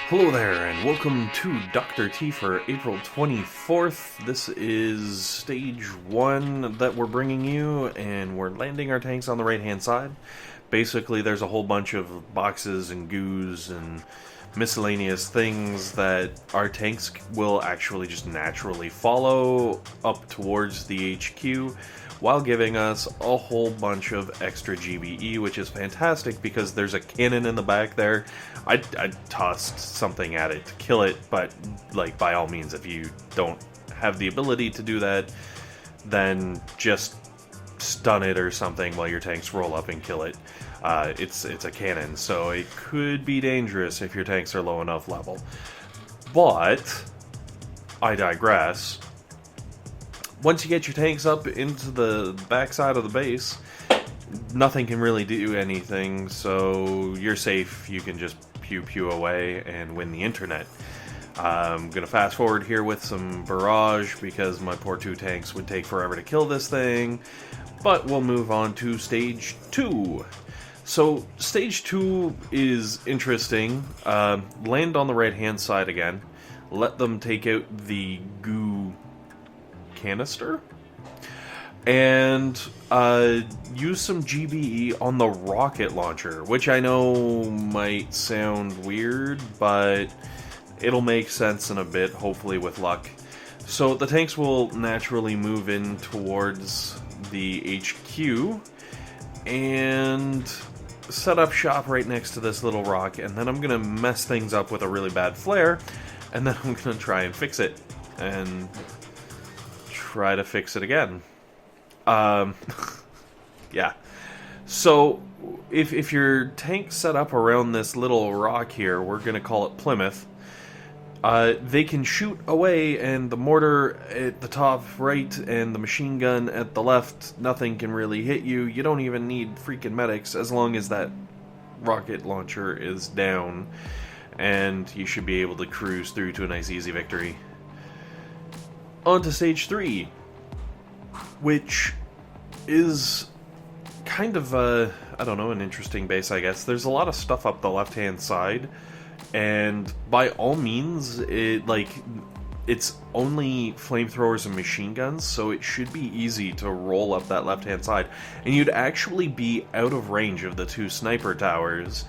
Hello there, and welcome to Dr. T for April 24th. This is stage 1 that we're bringing you, and we're landing our tanks on the right-hand side. Basically, there's a whole bunch of boxes and goos and miscellaneous things that our tanks will actually just naturally follow up towards the HQ, while giving us a whole bunch of extra GBE, which is fantastic because there's a cannon in the back there. I tossed something at it to kill it, but like by all means, if you don't have the ability to do that, then just stun it or something while your tanks roll up and kill it. It's a cannon, so it could be dangerous if your tanks are low enough level. But I digress. Once you get your tanks up into the backside of the base, nothing can really do anything, so you're safe. You can just pew away and win the internet. I'm going to fast forward here with some barrage because my poor 2 tanks would take forever to kill this thing, but we'll move on to stage 2. So stage 2 is interesting. Land on the right hand side again. Let them take out the goo canister, and use some GBE on the rocket launcher, which I know might sound weird, but it'll make sense in a bit, hopefully with luck. So the tanks will naturally move in towards the HQ and set up shop right next to this little rock, and then I'm gonna mess things up with a really bad flare, and then I'm gonna try and fix it and try to fix it again. Yeah. So, if your tank's set up around this little rock here, we're going to call it Plymouth, they can shoot away, and the mortar at the top right and the machine gun at the left, nothing can really hit you. You don't even need freaking medics as long as that rocket launcher is down, and you should be able to cruise through to a nice easy victory. On to stage 3, which is kind of I don't know, an interesting base, I guess. There's a lot of stuff up the left-hand side, and by all means, it's only flamethrowers and machine guns, so it should be easy to roll up that left-hand side, and you'd actually be out of range of the 2 sniper towers.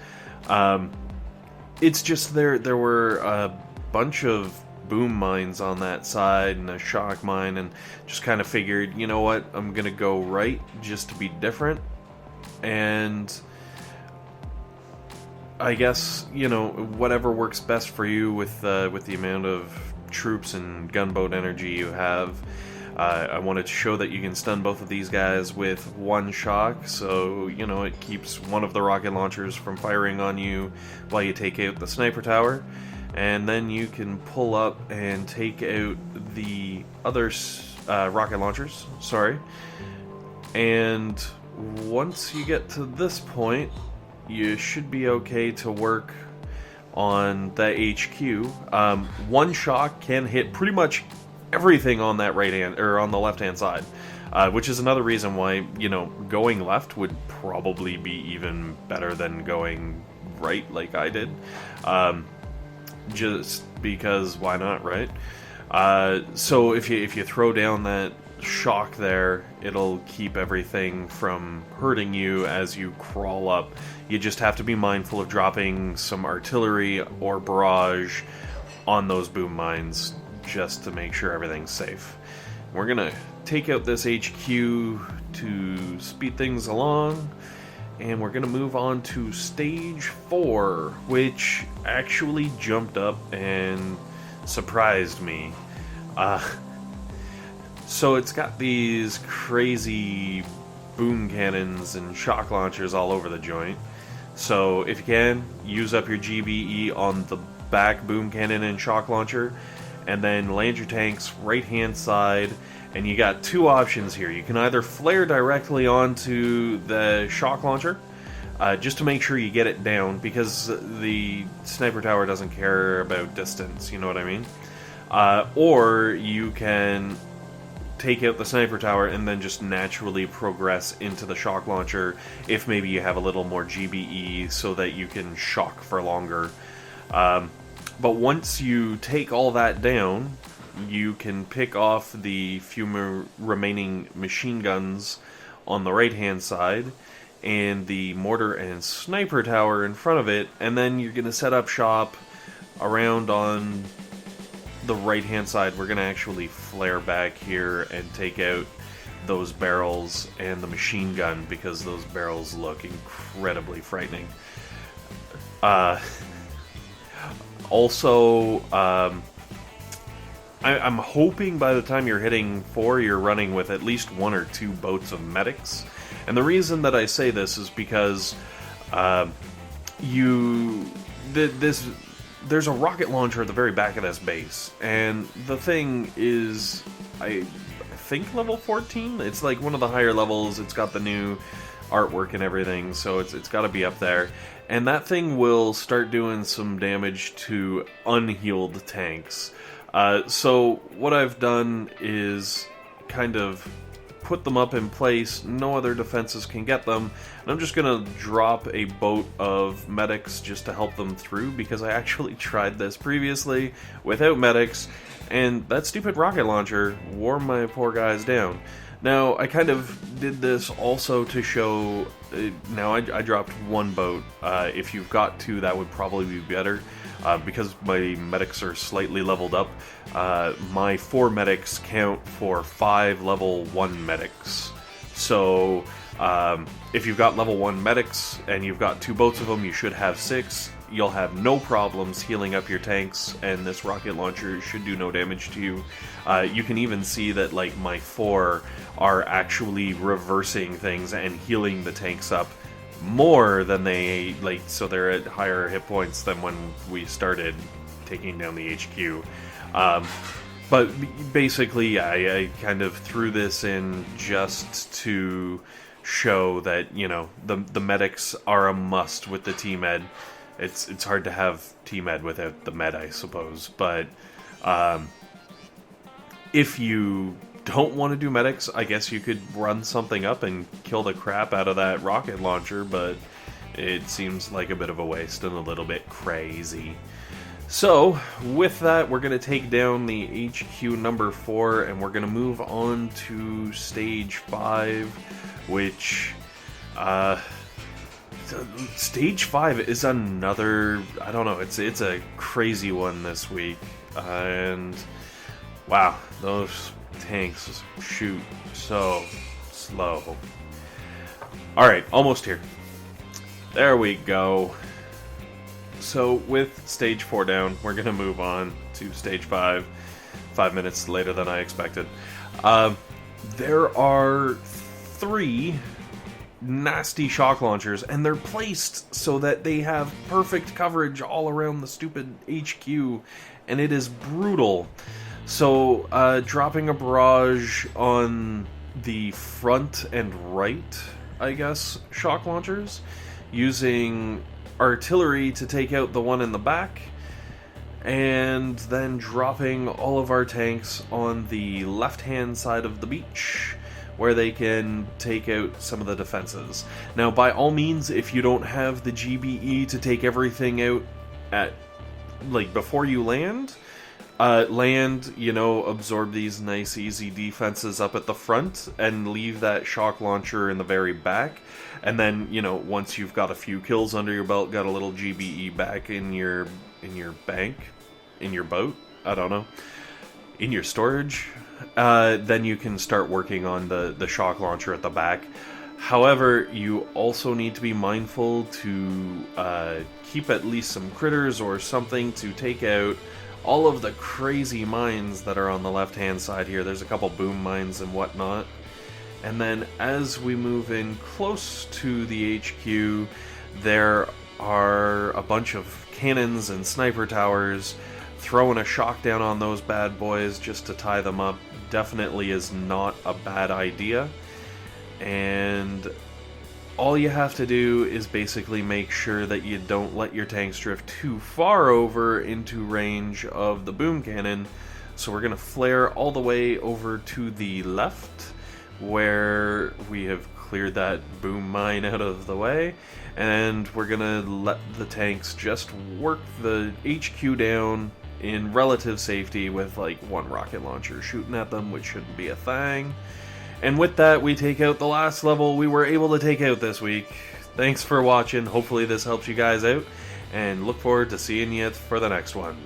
It's just there were a bunch of boom mines on that side and a shock mine, and just kind of figured, you know what, I'm gonna go right just to be different. And I guess, you know, whatever works best for you with the amount of troops and gunboat energy you have. I wanted to show that you can stun both of these guys with 1 shock, so, you know, it keeps one of the rocket launchers from firing on you while you take out the sniper tower. And then you can pull up and take out the other rocket launchers, and once you get to this point, you should be okay to work on the HQ. 1 shock can hit pretty much everything on that right hand, or on the left hand side, which is another reason why, you know, going left would probably be even better than going right like I did. Just because, why not, right? So if you throw down that shock there, it'll keep everything from hurting you as you crawl up. You just have to be mindful of dropping some artillery or barrage on those boom mines just to make sure everything's safe. We're gonna take out this HQ to speed things along, and we're going to move on to stage 4, which actually jumped up and surprised me. So it's got these crazy boom cannons and shock launchers all over the joint. So if you can, use up your GBE on the back boom cannon and shock launcher, and then land your tanks right hand side. And you got 2 options here. You can either flare directly onto the shock launcher, just to make sure you get it down, because the sniper tower doesn't care about distance, you know what I mean? Or you can take out the sniper tower and then just naturally progress into the shock launcher if maybe you have a little more GBE so that you can shock for longer. But once you take all that down, you can pick off the few remaining machine guns on the right-hand side and the mortar and sniper tower in front of it, and then you're going to set up shop around on the right-hand side. We're going to actually flare back here and take out those barrels and the machine gun, because those barrels look incredibly frightening. Also, I'm hoping by the time you're hitting 4, you're running with at least 1 or 2 boats of medics. And the reason that I say this is because there's a rocket launcher at the very back of this base, and the thing is, I think level 14. It's like one of the higher levels. It's got the new artwork and everything, so it's got to be up there. And that thing will start doing some damage to unhealed tanks. So what I've done is kind of put them up in place. No other defenses can get them. And I'm just going to drop a boat of medics just to help them through, because I actually tried this previously without medics, and that stupid rocket launcher wore my poor guys down. Now, I kind of did this also to show... Now, I dropped 1 boat. If you've got 2, that would probably be better. Because my medics are slightly leveled up, my 4 medics count for 5 level 1 medics. So, if you've got level 1 medics and you've got 2 boats of them, you should have 6. You'll have no problems healing up your tanks, and this rocket launcher should do no damage to you. You can even see that, like, my 4 are actually reversing things and healing the tanks up more than they, like, so they're at higher hit points than when we started taking down the HQ. But basically, I kind of threw this in just to show that, you know, the medics are a must with the T-Med. It's hard to have T-Med without the med, I suppose, but if you don't want to do medics, I guess you could run something up and kill the crap out of that rocket launcher, but it seems like a bit of a waste and a little bit crazy. So, with that, we're going to take down the HQ number 4, and we're going to move on to Stage 5, which... Stage 5 is another... I don't know, it's a crazy one this week, and... Wow, those tanks shoot so slow. Alright, almost here. There we go. So, with Stage 4 down, we're going to move on to Stage 5, 5 minutes later than I expected. There are 3 nasty shock launchers, and they're placed so that they have perfect coverage all around the stupid HQ, and it is brutal. So, dropping a barrage on the front and right, I guess, shock launchers, using artillery to take out the one in the back, and then dropping all of our tanks on the left-hand side of the beach, where they can take out some of the defenses. Now, by all means, if you don't have the GBE to take everything out at, like, before you land, you know, absorb these nice easy defenses up at the front and leave that shock launcher in the very back, and then, you know, once you've got a few kills under your belt, got a little GBE back in your bank, in your boat, I don't know, in your storage, then you can start working on the shock launcher at the back. However, you also need to be mindful to keep at least some critters or something to take out all of the crazy mines that are on the left-hand side here. There's a couple boom mines and whatnot. And then as we move in close to the HQ, there are a bunch of cannons and sniper towers. Throwing a shock down on those bad boys just to tie them up definitely is not a bad idea. And all you have to do is basically make sure that you don't let your tanks drift too far over into range of the boom cannon. So we're going to flare all the way over to the left, where we have cleared that boom mine out of the way, and we're gonna let the tanks just work the HQ down in relative safety with like one rocket launcher shooting at them, which shouldn't be a thing. And with that, we take out the last level we were able to take out this week. Thanks for watching. Hopefully this helps you guys out, and look forward to seeing you for the next one.